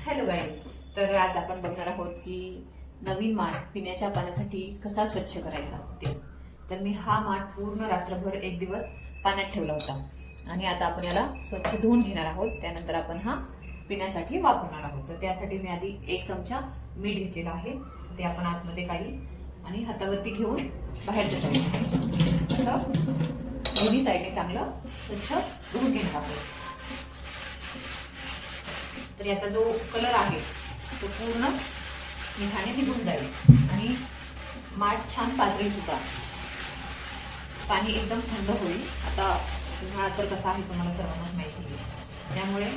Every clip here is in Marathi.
Hello guys. तर आज आपण बघणार आहोत की नवीन माठ पिण्याच्या पाण्यासाठी कसा स्वच्छ करायचा ते. तर मी हा माठ पूर्ण रात्रभर एक दिवस पाण्यात ठेवला होता आणि आता आपण याला स्वच्छ धुवून घेणार आहोत. त्यानंतर आपण हा पिण्यासाठी वापरणार आहोत. तर त्यासाठी मी आधी 1 चमचा मीठ घेतलेला आहे. ते आपण आतमध्ये काही आणि हातावरती घेऊन बाहेरच्या साईडने असं दोन्ही साईडने चांगलं स्वच्छ धुवून घेणार आहोत. तर याचा जो कलर आहे तो पूर्ण मिठाने निघून जाईल आणि माठ छान पातळी सुद्धा. पाणी एकदम थंड होईल. आता उन्हाळा तर कसा आहे तुम्हाला सर्वांनाच माहिती आहे. त्यामुळे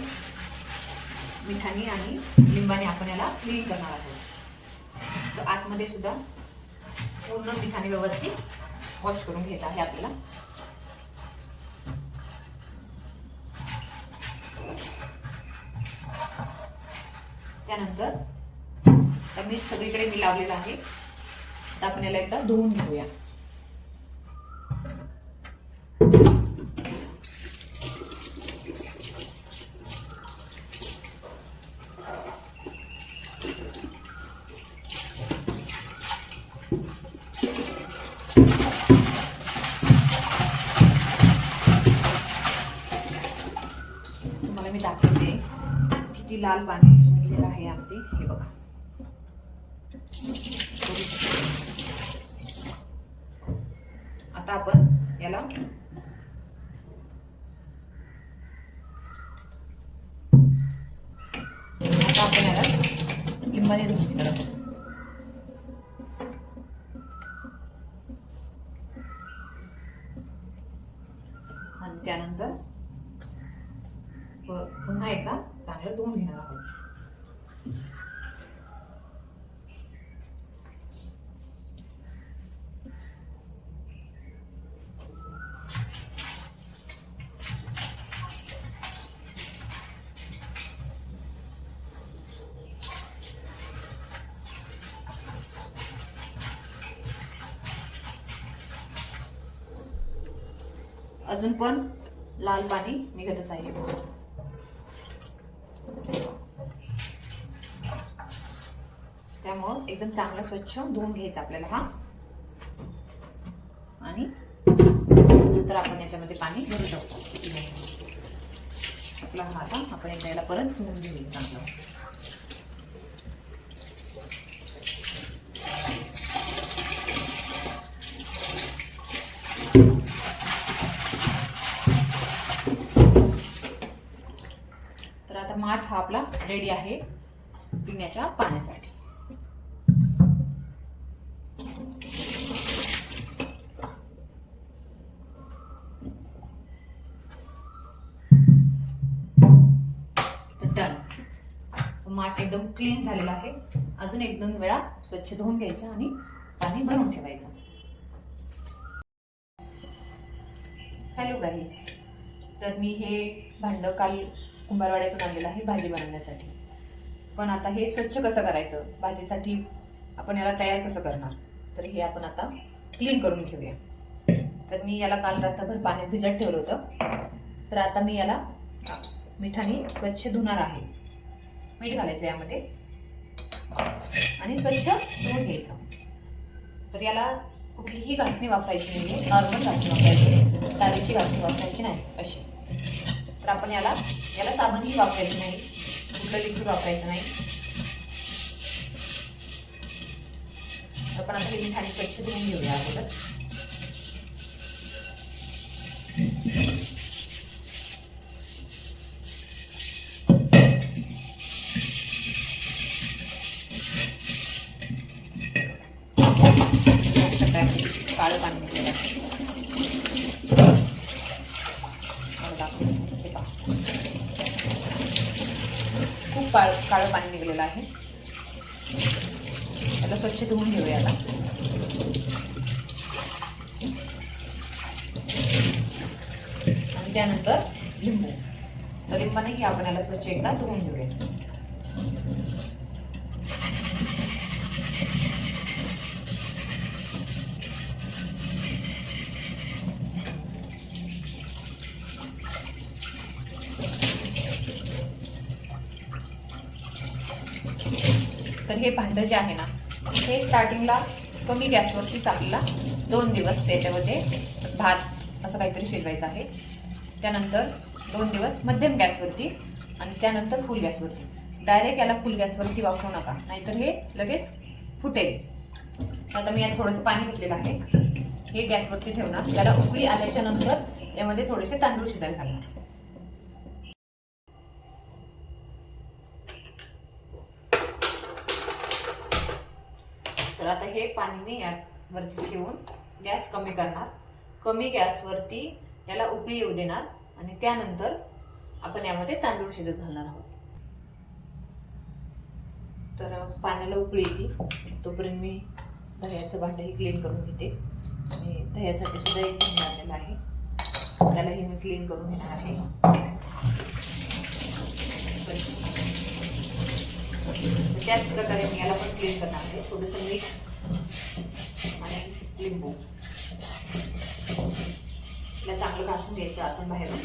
मिठाने आणि लिंबाने आपण याला क्लीन करणार आहोत. तर आतमध्ये सुद्धा पूर्ण मिठाने व्यवस्थित वॉश करून घ्यायचं आहे आपल्याला. त्यानंतर मीठ सगळीकडे मी लावलेलं आहे. आता आपण याला एकदा धुवून घेऊया. तुम्हाला मी दाखवते किती लाल पाणी निघलेलं आहे अगदी. हे बघा. आता आपण याला लिंबाने धुवून घेणार आहोत. आणि त्यानंतर पुन्हा एकदा चांगलं धुवून घेणार आहोत. अजून पण लाल पाणी निघतच आहे. त्यामुळं एकदम चांगला स्वच्छ धुवून घ्यायचा आपल्याला हा. आणि नंतर आपण याच्यामध्ये पाणी भरू शकतो. आपला हा आता आपण एकदा याला परत धुवून घेऊया चांगलं. तर आता माठ हा आपला रेडी आहे पिण्याच्या पाण्यासाठी. तर डन. माठ एकदम क्लीन झालेला आहे. अजून 1-2 वेळा स्वच्छ धुवून घ्यायचं आणि पाणी भरून ठेवायचं. Hello guys. तर मी हे भांड काल कुंभारवाड्यातून आणलेलं आहे भाजी बनवण्यासाठी. पण आता हे स्वच्छ कसं करायचं, भाजीसाठी आपण याला तयार कसं करणार, तर हे आपण आता क्लीन करून घेऊया. तर मी याला काल रात्रभर पाण्यात भिजत ठेवलं होतं. तर आता मी याला मिठाने स्वच्छ धुणार आहे. मीठ घालायचं यामध्ये आणि स्वच्छ धुवून घ्यायचं. तर याला कुठलीही घासणी वापरायची नाही, नॉर्मल घासणी वापरायची, डावीची घासणी वापरायची नाही अशी. तर आपण याला साबणही वापरायची नाही, कुठलं लिक्विड वापरायचं नाही. आपण आता हे मिठाने स्वच्छ धुवून घेऊया अगोदर. काळं पाणी निघलेलं आहे. खूप काळं पाणी निघलेलं आहे. आता स्वच्छ धुवून घेऊया आता. आणि त्यानंतर लिंबू. तर लिंबाने आपण याला स्वच्छ एकदा धुवून घेऊया. तर हे भांडं जे आहे ना, हे स्टार्टिंगला कमी गॅसवरतीच आपल्याला 2 दिवस त्याच्यामध्ये भात असं काहीतरी शिजवायचं आहे. त्यानंतर 2 दिवस मध्यम गॅसवरती आणि त्यानंतर फुल गॅसवरती. डायरेक्ट याला फुल गॅसवरती वापरू नका, नाहीतर हे लगेच फुटेल. आता मी यात थोडंसं पाणी घेतलेलं आहे, हे गॅसवरती ठेवणार. याला उकळी आल्याच्या नंतर यामध्ये थोडेसे तांदूळ शिजायला घालणार. तर आता हे पाणीने यावरती ठेवून गॅस कमी करणार. कमी गॅसवरती याला उकळी येऊ देणार आणि त्यानंतर आपण यामध्ये तांदूळ शिजत घालणार आहोत. तर पाण्याला उकळी येते तोपर्यंत मी दह्याचं भांडंही क्लीन करून घेते. आणि दह्यासाठी सुद्धा एक भांडं आणलेलं आहे, त्यालाही मी क्लीन करून घेणार आहे. त्याच प्रकारे मी याला पण क्लीन करणार आहे. थोडंसं मीठ आणि लिंबू याला चांगलं घासून घ्यायचं आपण बाहेरून.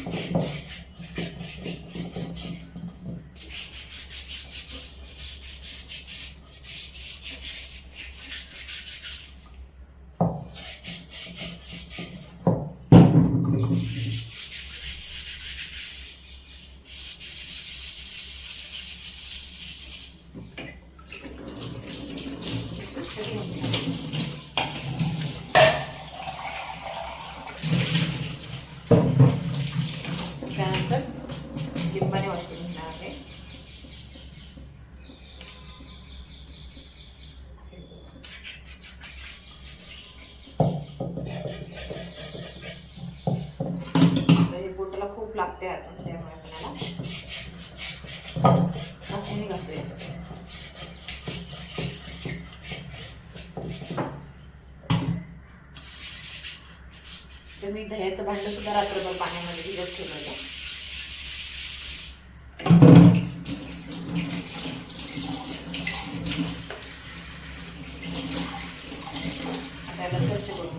त्यानंतर लिंबाने वॉश करून घेणार आहे. हे बोटाला खूप लागते आतून, त्यामुळे आपल्याला घासून घासूया. तर मी दह्याचं भांडं सुद्धा रात्रभर पाण्यामध्ये भिजत ठेवलेलं. त्याला स्वच्छ करून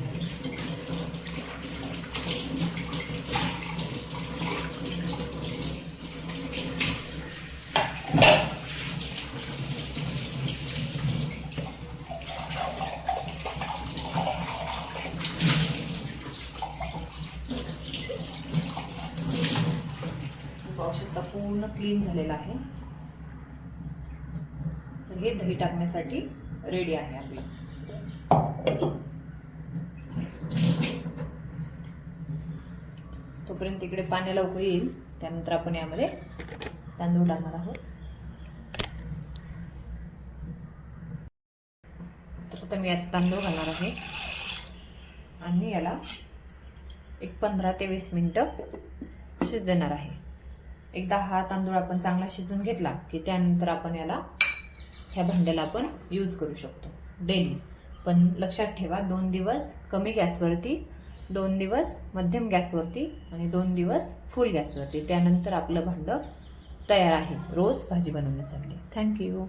आवश्यकता पूर्ण क्लीन झालेला आहे. तर हे दही टाकण्यासाठी रेडी आहे आपलं. तोपर्यंत इकडे पाण्याला उकळी येईल, त्यानंतर आपण यामध्ये तांदूळ टाकणार आहोत. तर आता मी यात तांदूळ घालणार आहे आणि याला एक 15 ते 20 मिनिटं शिजू देणार आहे. एकदा हा तांदूळ आपण चांगला शिजून घेतला की त्यानंतर आपण याला ह्या भांड्याला आपण यूज करू शकतो डेली. पण लक्षात ठेवा, 2 दिवस कमी गॅसवरती, 2 दिवस मध्यम गॅसवरती आणि 2 दिवस फुल गॅसवरती. त्यानंतर आपलं भांडं तयार आहे रोज भाजी बनवण्यासाठी. थँक्यू.